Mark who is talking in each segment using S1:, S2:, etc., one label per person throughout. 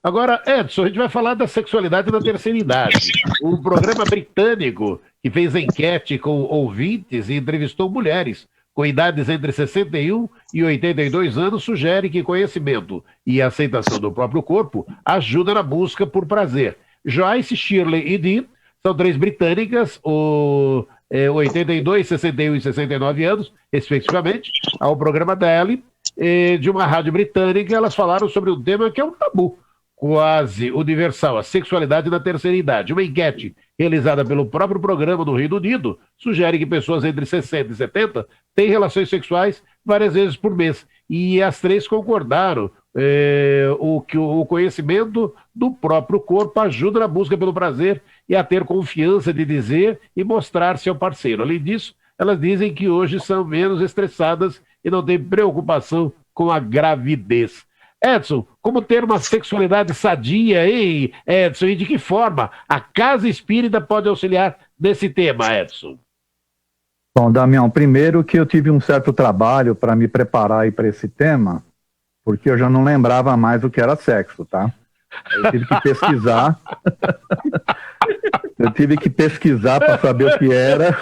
S1: Agora, Edson, a gente vai falar da sexualidade na terceira idade. Um programa britânico que fez enquete com ouvintes e entrevistou mulheres com idades entre 61 e 82 anos sugere que conhecimento e aceitação do próprio corpo ajuda na busca por prazer. Joyce, Shirley e Dee são três britânicas, 82, 61 e 69 anos, respectivamente, ao programa Daily, de uma rádio britânica. Elas falaram sobre um tema que é um tabu quase universal, a sexualidade na terceira idade. Uma enquete realizada pelo próprio programa no Reino Unido sugere que pessoas entre 60 e 70 têm relações sexuais várias vezes por mês. E as três concordaram que o conhecimento do próprio corpo ajuda na busca pelo prazer e a ter confiança de dizer e mostrar-se ao parceiro. Além disso, elas dizem que hoje são menos estressadas e não têm preocupação com a gravidez. Edson, como ter uma sexualidade sadia, hein, Edson? E de que forma a Casa Espírita pode auxiliar nesse tema, Edson?
S2: Bom, Damião, primeiro que eu tive um certo trabalho para me preparar para esse tema, porque eu já não lembrava mais o que era sexo, tá? Eu tive que pesquisar. Eu tive que pesquisar para saber o que era.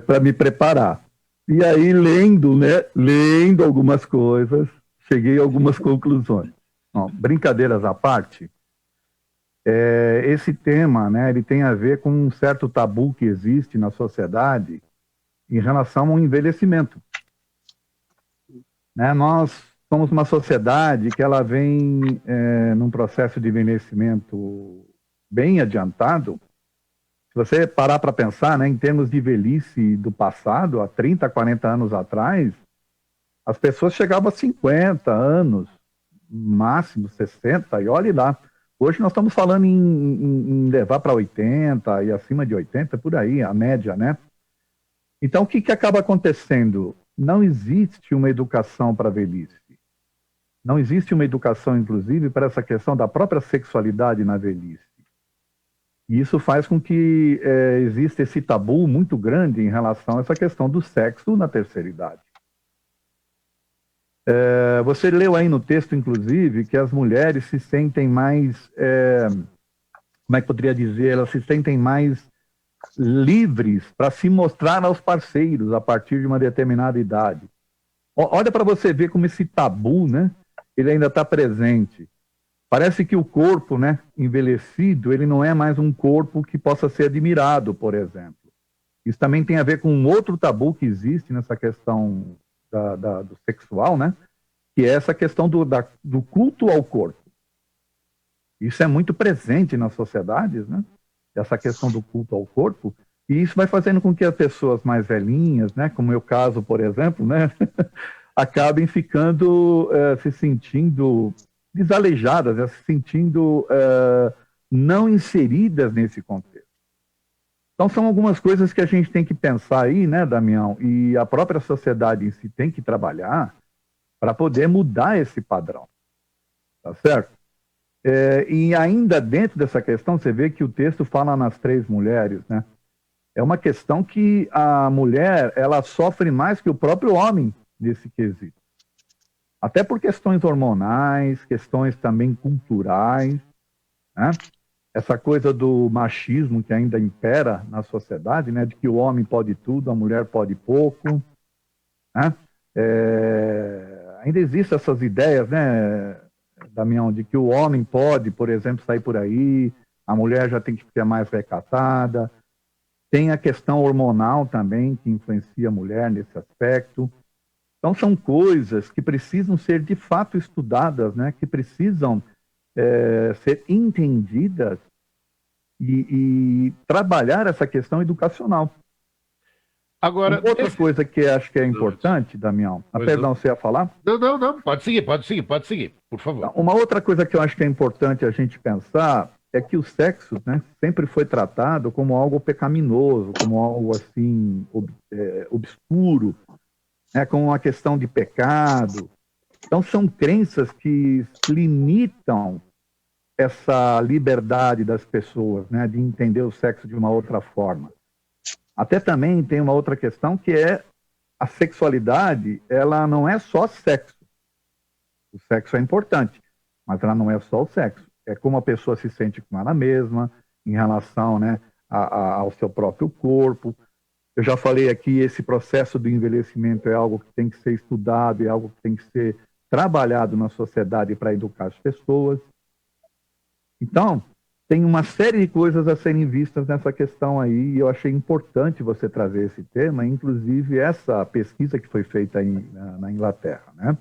S2: Para me preparar. E aí, lendo algumas coisas, cheguei a algumas conclusões. Bom, brincadeiras à parte, esse tema, né, ele tem a ver com um certo tabu que existe na sociedade em relação ao envelhecimento. Né, nós somos uma sociedade que ela vem num processo de envelhecimento bem adiantado. Se você parar para pensar, né, em termos de velhice do passado, há 30, 40 anos atrás, as pessoas chegavam a 50 anos, máximo 60, e olhe lá. Hoje nós estamos falando em levar para 80 e acima de 80, por aí, a média, né? Então, o que acaba acontecendo? Não existe uma educação para a velhice. Não existe uma educação, inclusive, para essa questão da própria sexualidade na velhice. E isso faz com que exista esse tabu muito grande em relação a essa questão do sexo na terceira idade. Você leu aí no texto, inclusive, que as mulheres se sentem mais, como é que poderia dizer, elas se sentem mais livres para se mostrar aos parceiros a partir de uma determinada idade. Olha para você ver como esse tabu, né, ele ainda está presente. Parece que o corpo, né, envelhecido, ele não é mais um corpo que possa ser admirado, por exemplo. Isso também tem a ver com um outro tabu que existe nessa questão do sexual, né, que é essa questão do culto ao corpo. Isso é muito presente nas sociedades, né, essa questão do culto ao corpo, e isso vai fazendo com que as pessoas mais velhinhas, né, como é o caso, por exemplo, né, acabem ficando, se sentindo desaleijadas, né, se sentindo não inseridas nesse contexto. Então são algumas coisas que a gente tem que pensar aí, né, Damião, e a própria sociedade em si tem que trabalhar para poder mudar esse padrão, tá certo? E ainda dentro dessa questão, você vê que o texto fala nas três mulheres, né? É uma questão que a mulher, ela sofre mais que o próprio homem nesse quesito. Até por questões hormonais, questões também culturais, né? Essa coisa do machismo que ainda impera na sociedade, né? De que o homem pode tudo, a mulher pode pouco, né? Ainda existem essas ideias, né, Damião, de que o homem pode, por exemplo, sair por aí, a mulher já tem que ser mais recatada. Tem a questão hormonal também, que influencia a mulher nesse aspecto. Então, são coisas que precisam ser, de fato, estudadas, né? Que precisam ser entendidas e trabalhar essa questão educacional.
S1: Agora,
S2: outra coisa que acho que é importante, Damião... Perdão, você ia falar?
S1: Não. Pode seguir, por favor.
S2: Uma outra coisa que eu acho que é importante a gente pensar é que o sexo, né, sempre foi tratado como algo pecaminoso, como algo assim, obscuro, né, como uma questão de pecado. Então, são crenças que limitam essa liberdade das pessoas, né, de entender o sexo de uma outra forma. Até também tem uma outra questão que é a sexualidade, ela não é só sexo. O sexo é importante, mas ela não é só o sexo. É como a pessoa se sente com ela mesma, em relação, né, ao seu próprio corpo. Eu já falei aqui, esse processo do envelhecimento é algo que tem que ser estudado, é algo que tem que ser trabalhado na sociedade para educar as pessoas. Então, tem uma série de coisas a serem vistas nessa questão aí, e eu achei importante você trazer esse tema, inclusive essa pesquisa que foi feita na Inglaterra, né?